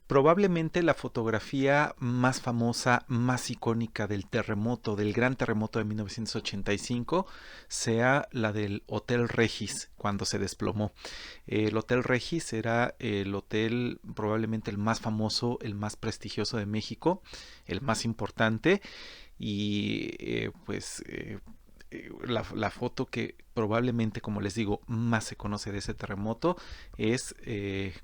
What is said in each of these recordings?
Probablemente la fotografía más famosa, más icónica del terremoto, del gran terremoto de 1985, sea la del Hotel Regis cuando se desplomó. El Hotel Regis era el hotel probablemente el más famoso, el más prestigioso de México, el más importante y la foto que probablemente, como les digo, más se conoce de ese terremoto es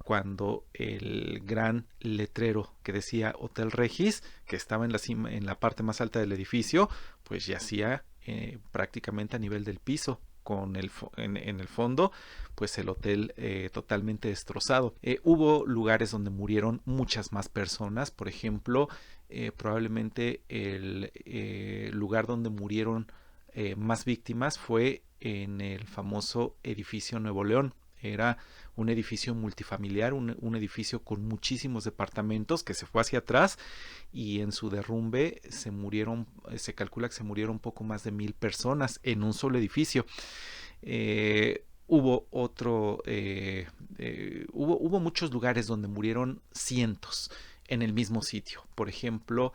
cuando el gran letrero que decía Hotel Regis, que estaba en la cima, en la parte más alta del edificio, pues yacía prácticamente a nivel del piso con en el fondo pues el hotel totalmente destrozado. Hubo lugares donde murieron muchas más personas, por ejemplo, probablemente el lugar donde murieron más víctimas fue en el famoso edificio Nuevo León. Era un edificio multifamiliar, un edificio con muchísimos departamentos que se fue hacia atrás y en su derrumbe se murieron, se calcula que se murieron un poco más de 1000 personas en un solo edificio. Hubo otro, hubo muchos lugares donde murieron cientos en el mismo sitio. Por ejemplo,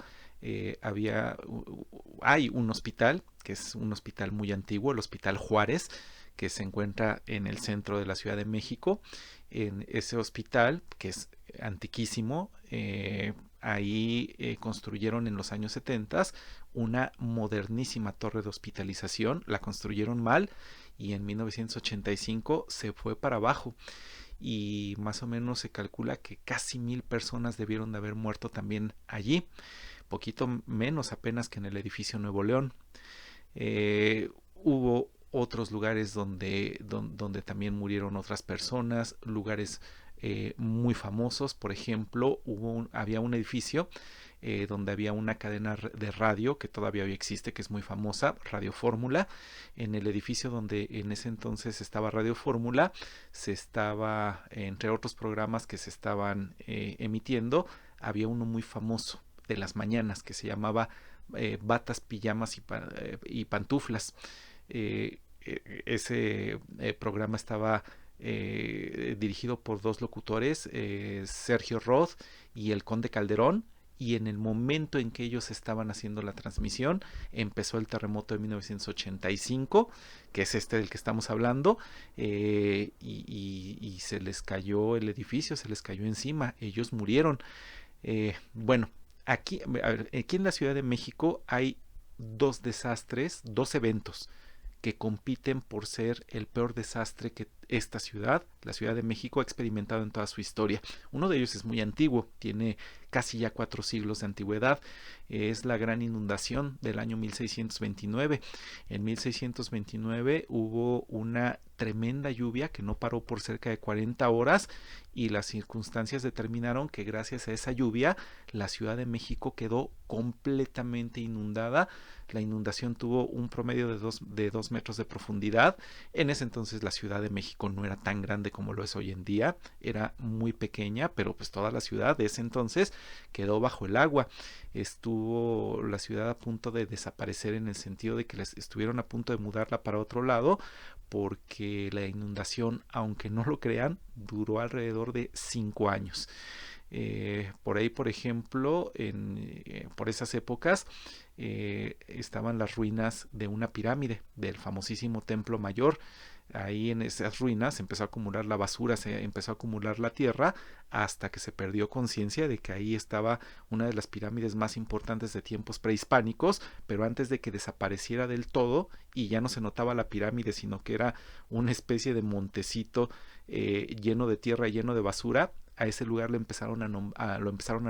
hay un hospital, que es un hospital muy antiguo, el Hospital Juárez, que se encuentra en el centro de la Ciudad de México. En ese hospital, que es antiquísimo, ahí construyeron en los años 70 una modernísima torre de hospitalización, la construyeron mal y en 1985 se fue para abajo y más o menos se calcula que casi 1000 personas debieron de haber muerto también allí, poquito menos apenas que en el edificio Nuevo León. Hubo otros lugares donde también murieron otras personas, lugares muy famosos, por ejemplo, había un edificio donde había una cadena de radio que todavía hoy existe, que es muy famosa, Radio Fórmula. En el edificio donde en ese entonces estaba Radio Fórmula, se estaba, entre otros programas que se estaban emitiendo, había uno muy famoso de las mañanas que se llamaba Batas, Pijamas y Pantuflas. Ese programa estaba dirigido por dos locutores, Sergio Roth y el Conde Calderón, y en el momento en que ellos estaban haciendo la transmisión empezó el terremoto de 1985, que es este del que estamos hablando, y se les cayó el edificio, se les cayó encima, ellos murieron. Bueno, aquí en la Ciudad de México hay dos desastres, dos eventos que compiten por ser el peor desastre que esta ciudad, la Ciudad de México, ha experimentado en toda su historia. Uno de ellos es muy antiguo, tiene casi ya 4 siglos de antigüedad, es la gran inundación del año 1629. En 1629 hubo una tremenda lluvia que no paró por cerca de 40 horas y las circunstancias determinaron que gracias a esa lluvia la Ciudad de México quedó completamente inundada. La inundación tuvo un promedio de 2 metros de profundidad. En ese entonces la Ciudad de México no era tan grande como lo es hoy en día, era muy pequeña, pero pues toda la ciudad de ese entonces quedó bajo el agua. Estuvo la ciudad a punto de desaparecer en el sentido de que les estuvieron a punto de mudarla para otro lado porque la inundación, aunque no lo crean, duró alrededor de 5 años. Por ahí, por ejemplo, por esas épocas estaban las ruinas de una pirámide del famosísimo Templo Mayor. Ahí en esas ruinas se empezó a acumular la basura, se empezó a acumular la tierra hasta que se perdió conciencia de que ahí estaba una de las pirámides más importantes de tiempos prehispánicos, pero antes de que desapareciera del todo y ya no se notaba la pirámide, sino que era una especie de montecito lleno de tierra, lleno de basura. A ese lugar lo empezaron a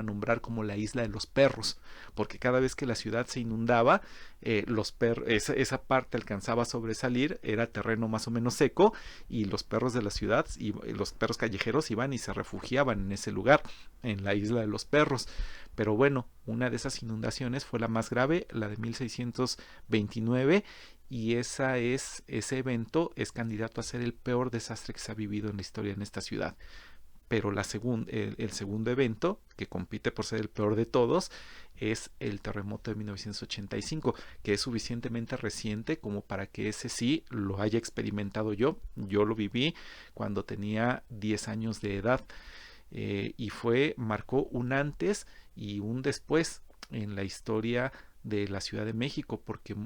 nombrar como la isla de los perros, porque cada vez que la ciudad se inundaba, esa parte alcanzaba a sobresalir, era terreno más o menos seco, y los perros de la ciudad, y los perros callejeros iban y se refugiaban en ese lugar, en la isla de los perros. Pero bueno, una de esas inundaciones fue la más grave, la de 1629, y ese evento es candidato a ser el peor desastre que se ha vivido en la historia en esta ciudad. Pero el segundo evento, que compite por ser el peor de todos, es el terremoto de 1985, que es suficientemente reciente como para que ese sí lo haya experimentado yo. Yo lo viví cuando tenía 10 años de edad. y marcó un antes y un después en la historia de la Ciudad de México, porque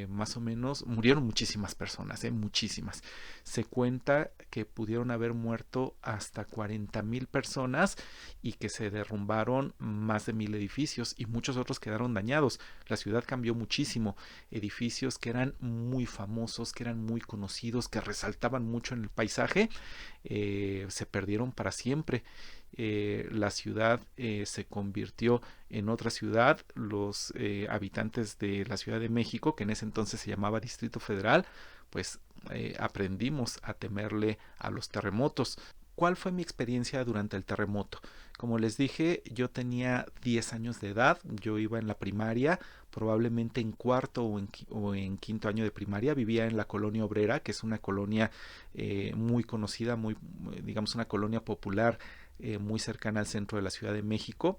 más o menos murieron muchísimas personas, muchísimas. Se cuenta que pudieron haber muerto hasta 40,000 personas y que se derrumbaron más de 1,000 edificios y muchos otros quedaron dañados. La ciudad cambió muchísimo. Edificios que eran muy famosos, que eran muy conocidos, que resaltaban mucho en el paisaje, se perdieron para siempre. La ciudad se convirtió en otra ciudad. Los habitantes de la Ciudad de México, que en ese entonces se llamaba Distrito Federal, pues aprendimos a temerle a los terremotos. ¿Cuál fue mi experiencia durante el terremoto? Como les dije, yo tenía 10 años de edad, yo iba en la primaria, probablemente en cuarto o en quinto año de primaria, vivía en la colonia obrera, que es una colonia muy conocida, digamos una colonia popular, muy cercana al centro de la Ciudad de México,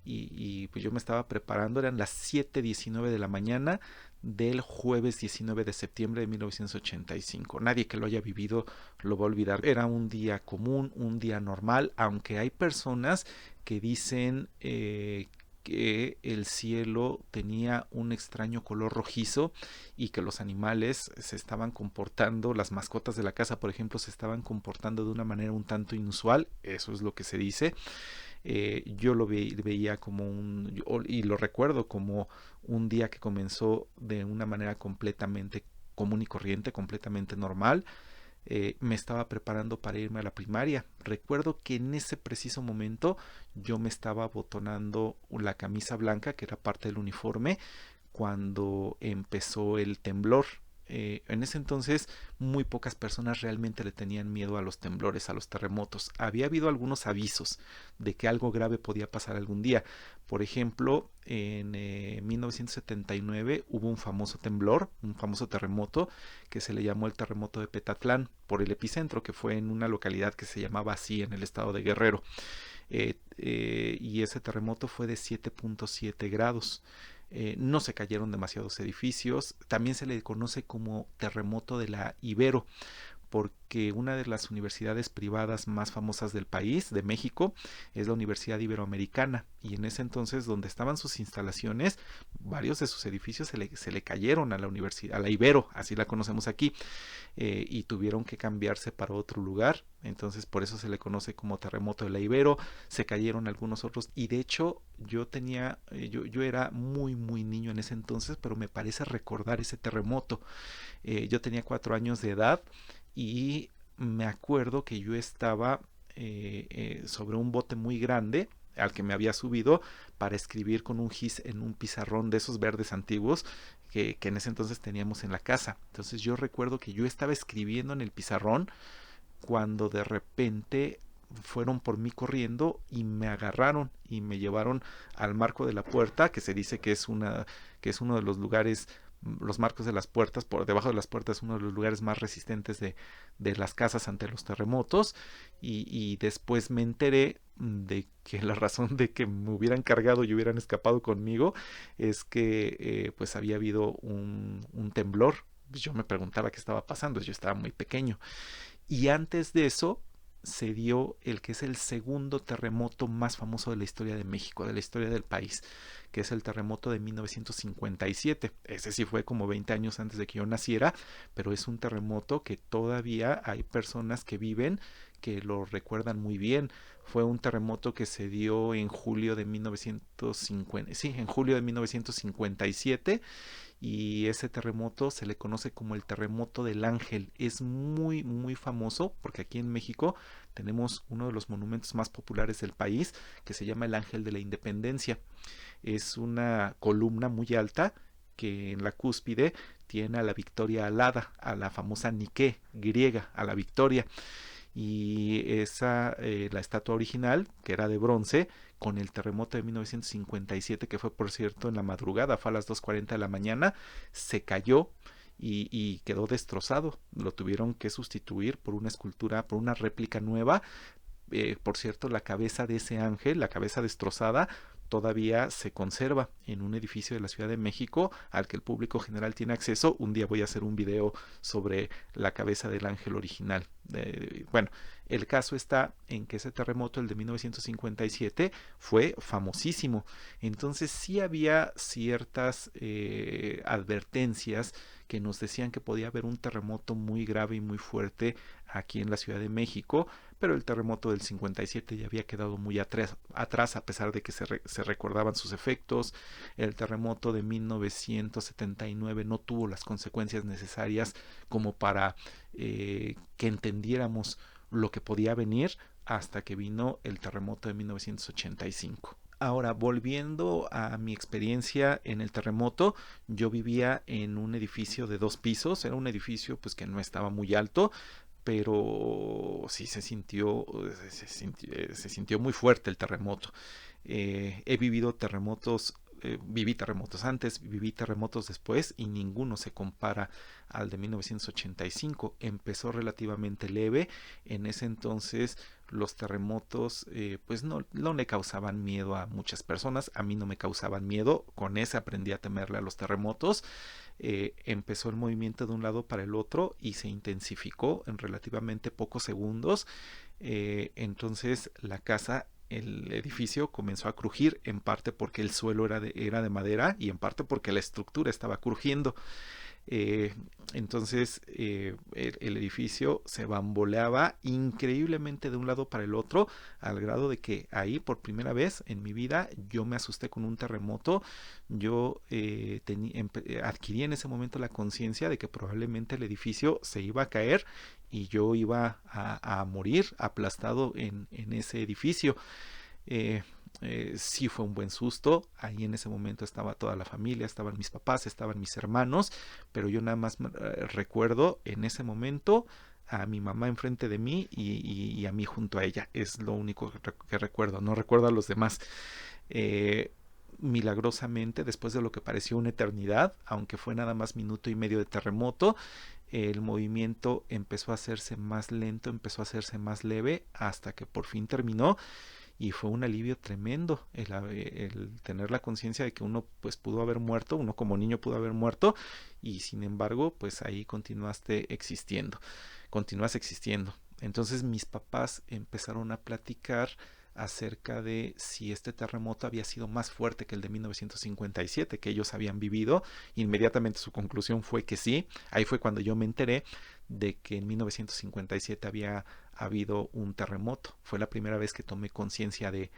y pues yo me estaba preparando, eran las 7:19 de la mañana del jueves 19 de septiembre de 1985. Nadie que lo haya vivido lo va a olvidar. Era un día común, un día normal, aunque hay personas que dicen que el cielo tenía un extraño color rojizo y que los animales se estaban comportando, las mascotas de la casa, por ejemplo, se estaban comportando de una manera un tanto inusual. Eso es lo que se dice. Yo lo veía como y lo recuerdo como un día que comenzó de una manera completamente común y corriente, completamente normal. Me estaba preparando para irme a la primaria. Recuerdo que en ese preciso momento yo me estaba abotonando la camisa blanca, que era parte del uniforme, cuando empezó el temblor. En ese entonces muy pocas personas realmente le tenían miedo a los temblores, a los terremotos. Había habido algunos avisos de que algo grave podía pasar algún día. Por ejemplo, en 1979 hubo un famoso temblor, un famoso terremoto que se le llamó el terremoto de Petatlán por el epicentro, que fue en una localidad que se llamaba así en el estado de Guerrero. Y ese terremoto fue de 7.7 grados. No se cayeron demasiados edificios. También se le conoce como terremoto de la Ibero, porque una de las universidades privadas más famosas del país, de México, es la Universidad Iberoamericana, y en ese entonces donde estaban sus instalaciones, varios de sus edificios se le cayeron a la universidad, a la Ibero, así la conocemos aquí, y tuvieron que cambiarse para otro lugar. Entonces por eso se le conoce como terremoto de la Ibero. Se cayeron algunos otros, y de hecho yo era muy niño en ese entonces, pero me parece recordar ese terremoto. Yo tenía 4 años de edad y me acuerdo que yo estaba sobre un bote muy grande al que me había subido para escribir con un gis en un pizarrón de esos verdes antiguos que en ese entonces teníamos en la casa. Entonces yo recuerdo que yo estaba escribiendo en el pizarrón cuando de repente fueron por mí corriendo y me agarraron y me llevaron al marco de la puerta, que se dice que es uno de los lugares, los marcos de las puertas, por debajo de las puertas, uno de los lugares más resistentes de las casas ante los terremotos. Y después me enteré de que la razón de que me hubieran cargado y hubieran escapado conmigo es que pues había habido un temblor. Yo me preguntaba qué estaba pasando, yo estaba muy pequeño. Y antes de eso se dio el que es el segundo terremoto más famoso de la historia de México, de la historia del país, que es el terremoto de 1957. Ese sí fue como 20 años antes de que yo naciera, pero es un terremoto que todavía hay personas que viven que lo recuerdan muy bien. Fue un terremoto que se dio en julio de 1950, sí, en julio de 1957, y ese terremoto se le conoce como el terremoto del Ángel. Es muy famoso porque aquí en México tenemos uno de los monumentos más populares del país que se llama el Ángel de la Independencia. Es una columna muy alta que en la cúspide tiene a la Victoria alada, a la famosa Nike griega, a la Victoria. Y la estatua original, que era de bronce, con el terremoto de 1957, que fue por cierto en la madrugada, fue a las 2:40 de la mañana, se cayó y quedó destrozado. Lo tuvieron que sustituir por una escultura, por una réplica nueva. Por cierto, la cabeza de ese ángel, la cabeza destrozada, todavía se conserva en un edificio de la Ciudad de México al que el público general tiene acceso. Un día voy a hacer un video sobre la cabeza del ángel original. Bueno, el caso está en que ese terremoto, el de 1957, fue famosísimo. Entonces sí había ciertas advertencias que nos decían que podía haber un terremoto muy grave y muy fuerte aquí en la Ciudad de México, pero el terremoto del 57 ya había quedado muy atrás a pesar de que se recordaban sus efectos. El terremoto de 1979 no tuvo las consecuencias necesarias como para que entendiéramos lo que podía venir hasta que vino el terremoto de 1985. Ahora, volviendo a mi experiencia en el terremoto, yo vivía en un edificio de 2 pisos. Era un edificio pues que no estaba muy alto, pero sí se sintió muy fuerte el terremoto. He vivido terremotos, viví terremotos antes, viví terremotos después y ninguno se compara al de 1985. Empezó relativamente leve. En ese entonces los terremotos pues no le causaban miedo a muchas personas. A mí no me causaban miedo. Con ese aprendí a temerle a los terremotos. Empezó el movimiento de un lado para el otro y se intensificó en relativamente pocos segundos. Entonces la casa, el edificio comenzó a crujir, en parte porque el suelo era de madera y en parte porque la estructura estaba crujiendo. Eh, entonces el edificio se bamboleaba increíblemente de un lado para el otro, al grado de que ahí por primera vez en mi vida yo me asusté con un terremoto. Yo adquirí en ese momento la conciencia de que probablemente el edificio se iba a caer y yo iba a morir aplastado en ese edificio. Eh, sí fue un buen susto. Ahí en ese momento estaba toda la familia, estaban mis papás, estaban mis hermanos, pero yo nada más recuerdo en ese momento a mi mamá enfrente de mí y a mí junto a ella. Es lo único que recuerdo, no recuerdo a los demás. Eh, Milagrosamente, después de lo que pareció una eternidad, aunque fue nada más minuto y medio de terremoto, el movimiento empezó a hacerse más lento, empezó a hacerse más leve hasta que por fin terminó y fue un alivio tremendo el tener la conciencia de que uno pues pudo haber muerto, uno como niño pudo haber muerto y sin embargo pues ahí continúas existiendo. Entonces mis papás empezaron a platicar acerca de si este terremoto había sido más fuerte que el de 1957 que ellos habían vivido. Inmediatamente su conclusión fue que sí. Ahí fue cuando yo me enteré de que en 1957 había habido un terremoto. Fue la primera vez que tomé conciencia de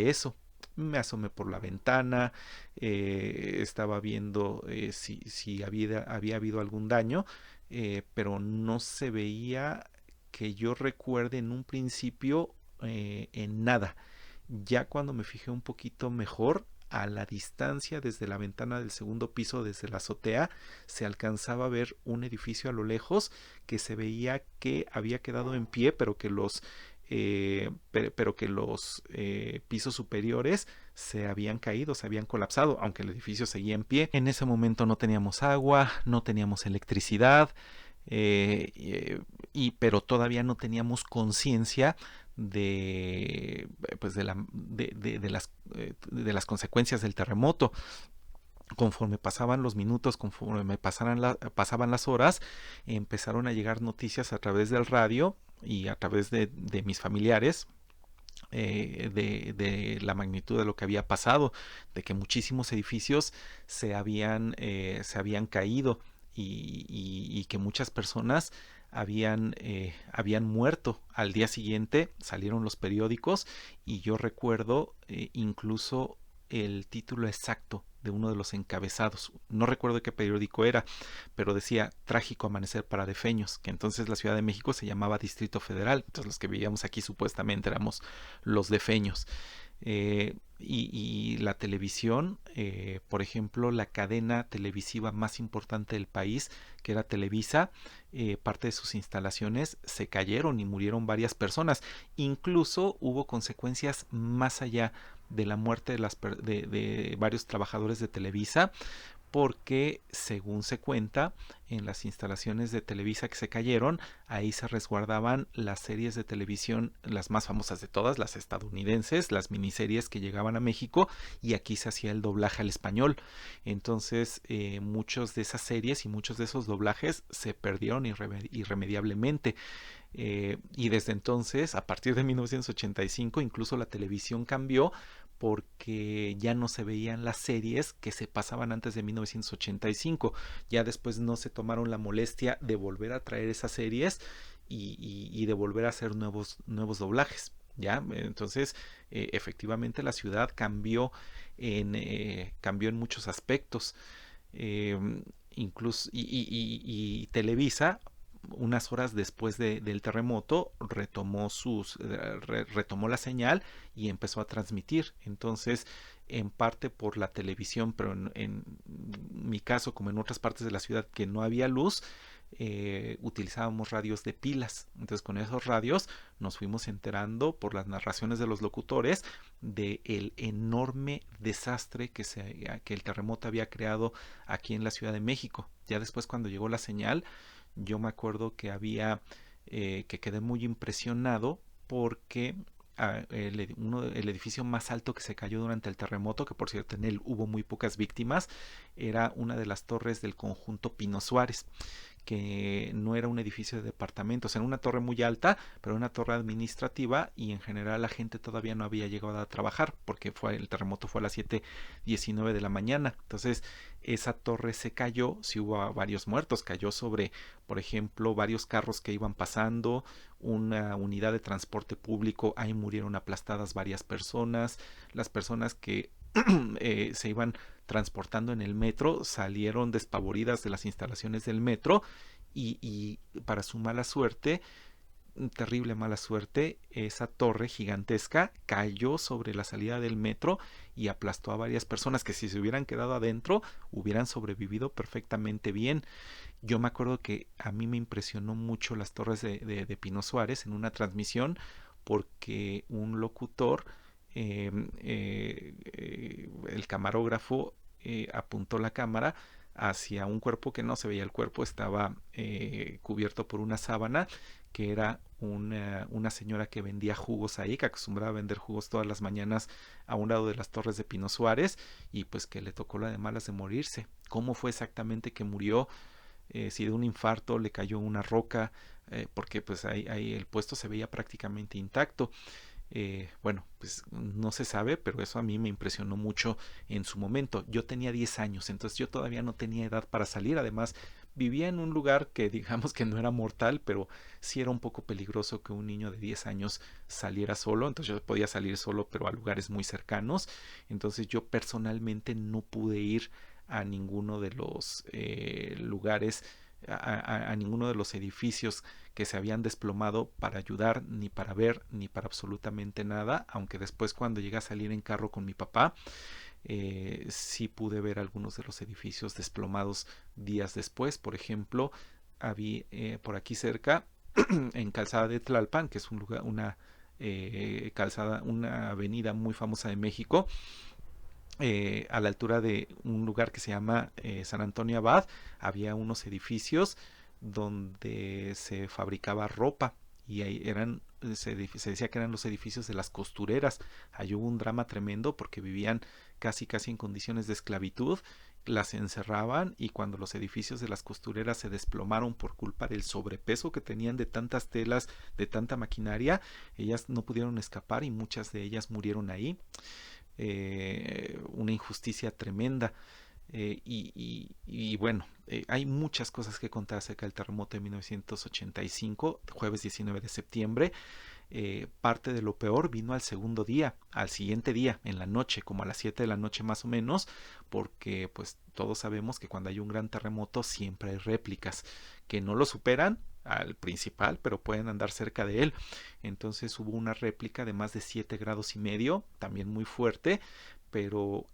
eso. Me asomé por la ventana, estaba viendo si había habido algún daño, pero no se veía que yo recuerde en un principio en nada. Ya cuando me fijé un poquito mejor, a la distancia desde la ventana del segundo piso, desde la azotea, se alcanzaba a ver un edificio a lo lejos que se veía que había quedado en pie, pero que los pisos superiores se habían caído, se habían colapsado, aunque el edificio seguía en pie. En ese momento no teníamos agua, no teníamos electricidad, pero todavía no teníamos conciencia de pues de las consecuencias del terremoto. Conforme pasaban los minutos, conforme pasaban las horas, empezaron a llegar noticias a través del radio y a través de mis familiares, de la magnitud de lo que había pasado, de que muchísimos edificios se habían caído y que muchas personas habían muerto. Al día siguiente salieron los periódicos y yo recuerdo incluso el título exacto de uno de los encabezados. No recuerdo qué periódico era, pero decía Trágico amanecer para defeños, que entonces la Ciudad de México se llamaba Distrito Federal. Entonces los que vivíamos aquí supuestamente éramos los defeños. Y la televisión, por ejemplo, la cadena televisiva más importante del país, que era Televisa, parte de sus instalaciones se cayeron y murieron varias personas. Incluso hubo consecuencias más allá de la muerte de varios trabajadores de Televisa, porque según se cuenta, en las instalaciones de Televisa que se cayeron, ahí se resguardaban las series de televisión, las más famosas de todas, las estadounidenses, las miniseries que llegaban a México, y aquí se hacía el doblaje al español. Entonces, muchos de esas series y muchos de esos doblajes se perdieron irremediablemente. Y desde entonces, a partir de 1985, incluso la televisión cambió porque ya no se veían las series que se pasaban antes de 1985. Ya después no se tomaron la molestia de volver a traer esas series y de volver a hacer nuevos doblajes. ¿Ya? Entonces, efectivamente la ciudad cambió en muchos aspectos. Eh, Incluso y Televisa unas horas después del terremoto retomó la señal y empezó a transmitir. Entonces, en parte por la televisión, pero en mi caso, como en otras partes de la ciudad que no había luz, utilizábamos radios de pilas. Entonces, con esos radios nos fuimos enterando por las narraciones de los locutores de el enorme desastre que el terremoto había creado aquí en la Ciudad de México. Ya después, cuando llegó la señal, yo me acuerdo que quedé muy impresionado porque el edificio más alto que se cayó durante el terremoto, que por cierto en él hubo muy pocas víctimas, era una de las torres del conjunto Pino Suárez, que no era un edificio de departamentos, era una torre muy alta, pero una torre administrativa, y en general la gente todavía no había llegado a trabajar porque el terremoto fue a las 7:19 de la mañana. Entonces esa torre se cayó, sí hubo varios muertos, cayó sobre, por ejemplo, varios carros que iban pasando, una unidad de transporte público, ahí murieron aplastadas varias personas, las personas que se iban transportando en el metro salieron despavoridas de las instalaciones del metro y para su mala suerte, terrible mala suerte, esa torre gigantesca cayó sobre la salida del metro y aplastó a varias personas que si se hubieran quedado adentro hubieran sobrevivido perfectamente bien. Yo me acuerdo que a mí me impresionó mucho las torres de Pino Suárez en una transmisión porque un locutor, el camarógrafo, apuntó la cámara hacia un cuerpo que no se veía el cuerpo, estaba cubierto por una sábana, que era una señora que vendía jugos ahí, que acostumbraba a vender jugos todas las mañanas a un lado de las torres de Pino Suárez, y pues que le tocó la de malas de morirse. ¿Cómo fue exactamente que murió? Si de un infarto le cayó una roca, porque pues ahí el puesto se veía prácticamente intacto. Bueno, pues no se sabe, pero eso a mí me impresionó mucho en su momento. Yo tenía 10 años, entonces yo todavía no tenía edad para salir. Además, vivía en un lugar que digamos que no era mortal, pero sí era un poco peligroso que un niño de 10 años saliera solo. Entonces yo podía salir solo, pero a lugares muy cercanos. Entonces yo personalmente no pude ir a ninguno de los lugares, a ninguno de los edificios que se habían desplomado para ayudar, ni para ver, ni para absolutamente nada, aunque después cuando llegué a salir en carro con mi papá, sí pude ver algunos de los edificios desplomados días después. Por ejemplo, había por aquí cerca, en Calzada de Tlalpan, que es un lugar, una calzada, una avenida muy famosa de México, a la altura de un lugar que se llama San Antonio Abad, había unos edificios donde se fabricaba ropa y ahí se decía que eran los edificios de las costureras. Ahí hubo un drama tremendo porque vivían casi en condiciones de esclavitud, las encerraban, y cuando los edificios de las costureras se desplomaron por culpa del sobrepeso que tenían de tantas telas, de tanta maquinaria, ellas no pudieron escapar y muchas de ellas murieron ahí. Una injusticia tremenda. Y bueno, hay muchas cosas que contar acerca del terremoto de 1985, jueves 19 de septiembre. Parte de lo peor vino al segundo día, al siguiente día, en la noche, como a las 7 de la noche más o menos, porque pues todos sabemos que cuando hay un gran terremoto siempre hay réplicas que no lo superan al principal, pero pueden andar cerca de él. Entonces hubo una réplica de más de 7,5 grados, también muy fuerte, pero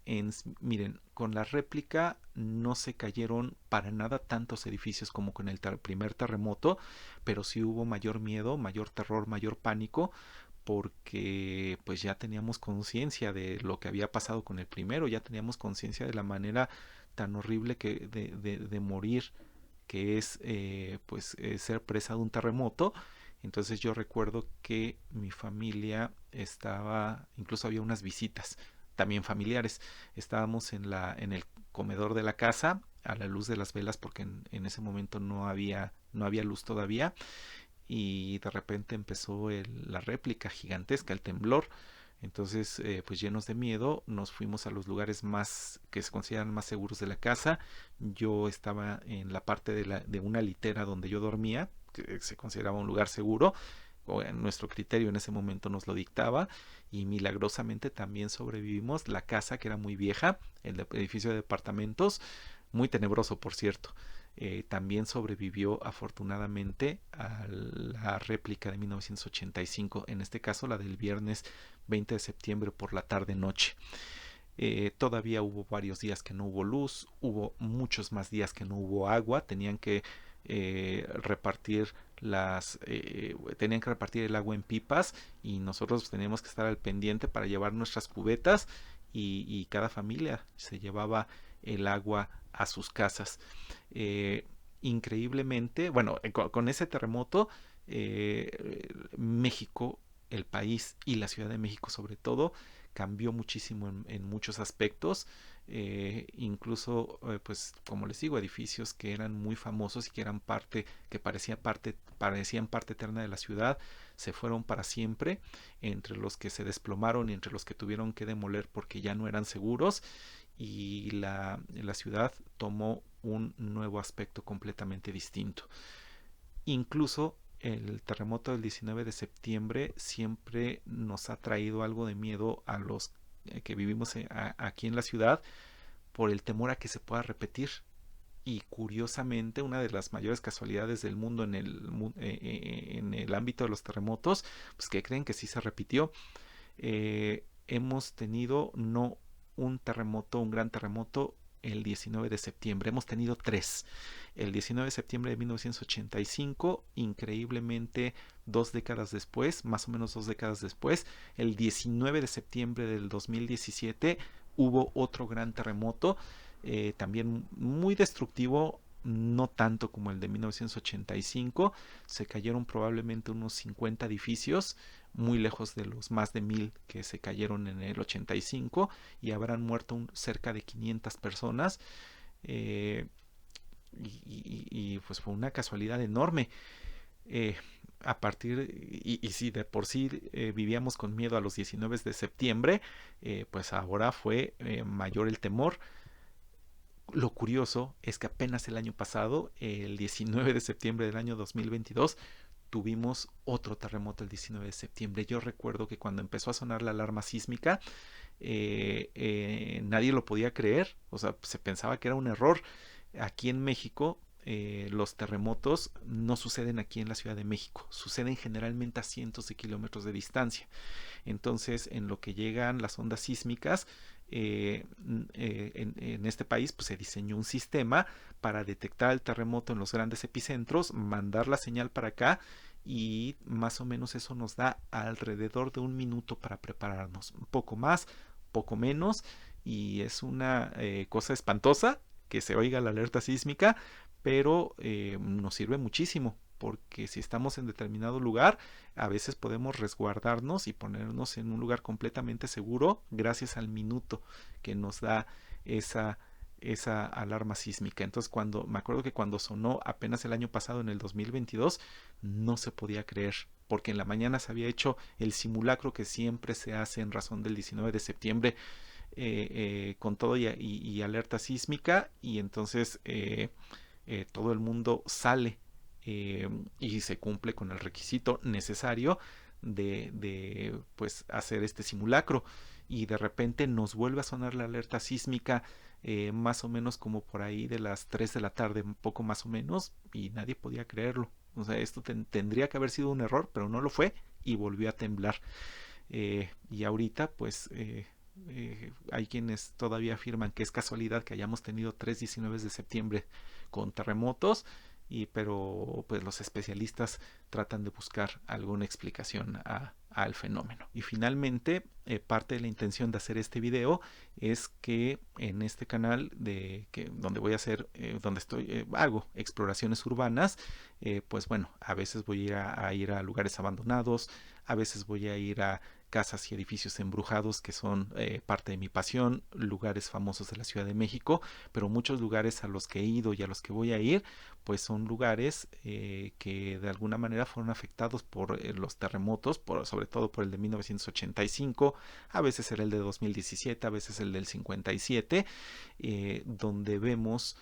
miren, con la réplica no se cayeron para nada tantos edificios como con el primer terremoto, pero sí hubo mayor miedo, mayor terror, mayor pánico, porque pues ya teníamos conciencia de lo que había pasado con el primero, ya teníamos conciencia de la manera tan horrible que de morir, que es ser presa de un terremoto. Entonces yo recuerdo que mi familia estaba, incluso había unas visitas también familiares. Estábamos en el comedor de la casa a la luz de las velas porque en ese momento no había luz todavía, y de repente empezó la réplica gigantesca, el temblor. Entonces, pues llenos de miedo, nos fuimos a los lugares más que se consideran más seguros de la casa. Yo estaba en la parte de una litera donde yo dormía, que se consideraba un lugar seguro, o en nuestro criterio en ese momento nos lo dictaba, y milagrosamente también sobrevivimos. La casa, que era muy vieja, el edificio de departamentos, muy tenebroso por cierto, también sobrevivió afortunadamente a la réplica de 1985, en este caso la del viernes 20 de septiembre por la tarde noche. Todavía hubo varios días que no hubo luz, hubo muchos más días que no hubo agua, tenían que repartir el agua en pipas, y nosotros teníamos que estar al pendiente para llevar nuestras cubetas, y cada familia se llevaba el agua a sus casas. Eh, Increíblemente, bueno, con ese terremoto, México, el país y la Ciudad de México sobre todo, cambió muchísimo en muchos aspectos. Incluso, pues como les digo, edificios que eran muy famosos y que eran parecían parte eterna de la ciudad, se fueron para siempre, entre los que se desplomaron y entre los que tuvieron que demoler porque ya no eran seguros, y la ciudad tomó un nuevo aspecto completamente distinto. Incluso el terremoto del 19 de septiembre siempre nos ha traído algo de miedo a los que vivimos aquí en la ciudad, por el temor a que se pueda repetir. Y curiosamente, una de las mayores casualidades del mundo en el ámbito de los terremotos, pues que creen que sí se repitió. Hemos tenido no un terremoto, un gran terremoto el 19 de septiembre, hemos tenido tres. El 19 de septiembre de 1985, increíblemente 2 décadas después, más o menos 2 décadas después, el 19 de septiembre del 2017, hubo otro gran terremoto, también muy destructivo, no tanto como el de 1985. Se cayeron probablemente unos 50 edificios, muy lejos de los más de 1000 que se cayeron en el 85, y habrán muerto cerca de 500 personas. eh, pues fue una casualidad enorme. eh, y si de por sí vivíamos con miedo a los 19 de septiembre, pues ahora fue mayor el temor. Lo curioso es que apenas el año pasado, el 19 de septiembre del año 2022, tuvimos otro terremoto el 19 de septiembre. Yo recuerdo que cuando empezó a sonar la alarma sísmica, nadie lo podía creer, o sea, se pensaba que era un error. Aquí en México, los terremotos no suceden aquí en la Ciudad de México, suceden generalmente a cientos de kilómetros de distancia. Entonces, en lo que llegan las ondas sísmicas, en este país pues se diseñó un sistema para detectar el terremoto en los grandes epicentros, mandar la señal para acá, y más o menos eso nos da alrededor de un minuto para prepararnos, un poco más, poco menos, y es una cosa espantosa que se oiga la alerta sísmica, pero nos sirve muchísimo, porque si estamos en determinado lugar, a veces podemos resguardarnos y ponernos en un lugar completamente seguro gracias al minuto que nos da esa, esa alarma sísmica. Entonces, me acuerdo que cuando sonó apenas el año pasado, en el 2022, no se podía creer, porque en la mañana se había hecho el simulacro que siempre se hace en razón del 19 de septiembre, con todo y alerta sísmica, y entonces todo el mundo sale, y se cumple con el requisito necesario pues hacer este simulacro, y de repente nos vuelve a sonar la alerta sísmica, más o menos como por ahí de las 3 de la tarde, un poco más o menos, y nadie podía creerlo. O sea, esto tendría que haber sido un error, pero no lo fue, y volvió a temblar. Y ahorita pues hay quienes todavía afirman que es casualidad que hayamos tenido 3 19 de septiembre con terremotos, pero pues los especialistas tratan de buscar alguna explicación al fenómeno. Y finalmente, parte de la intención de hacer este video es que en este canal donde voy a hacer, donde hago exploraciones urbanas, pues bueno, a veces voy a ir a lugares abandonados, a veces voy a ir a casas y edificios embrujados que son parte de mi pasión, lugares famosos de la Ciudad de México, pero muchos lugares a los que he ido y a los que voy a ir, pues son lugares que de alguna manera fueron afectados por los terremotos, sobre todo por el de 1985, a veces era el de 2017, a veces el del 57, donde vemos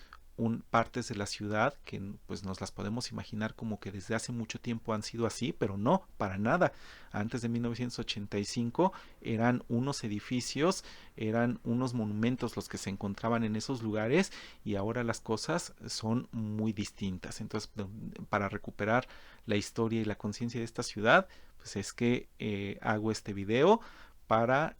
partes de la ciudad que pues nos las podemos imaginar como que desde hace mucho tiempo han sido así, pero no, para nada. Antes de 1985 eran unos edificios, eran unos monumentos los que se encontraban en esos lugares y ahora las cosas son muy distintas. Entonces, para recuperar la historia y la conciencia de esta ciudad, pues es que hago este video para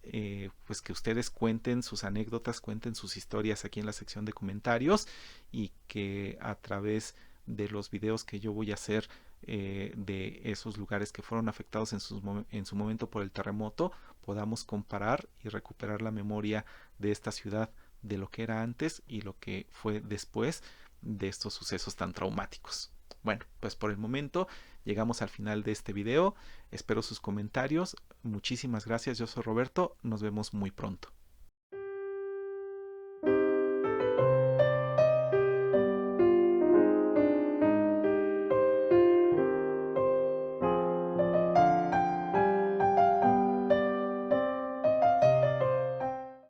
pues que ustedes cuenten sus anécdotas, cuenten sus historias aquí en la sección de comentarios y que a través de los videos que yo voy a hacer de esos lugares que fueron afectados en su momento por el terremoto, podamos comparar y recuperar la memoria de esta ciudad, de lo que era antes y lo que fue después de estos sucesos tan traumáticos. Bueno, pues por el momento llegamos al final de este video. Espero sus comentarios. Muchísimas gracias. Yo soy Roberto. Nos vemos muy pronto.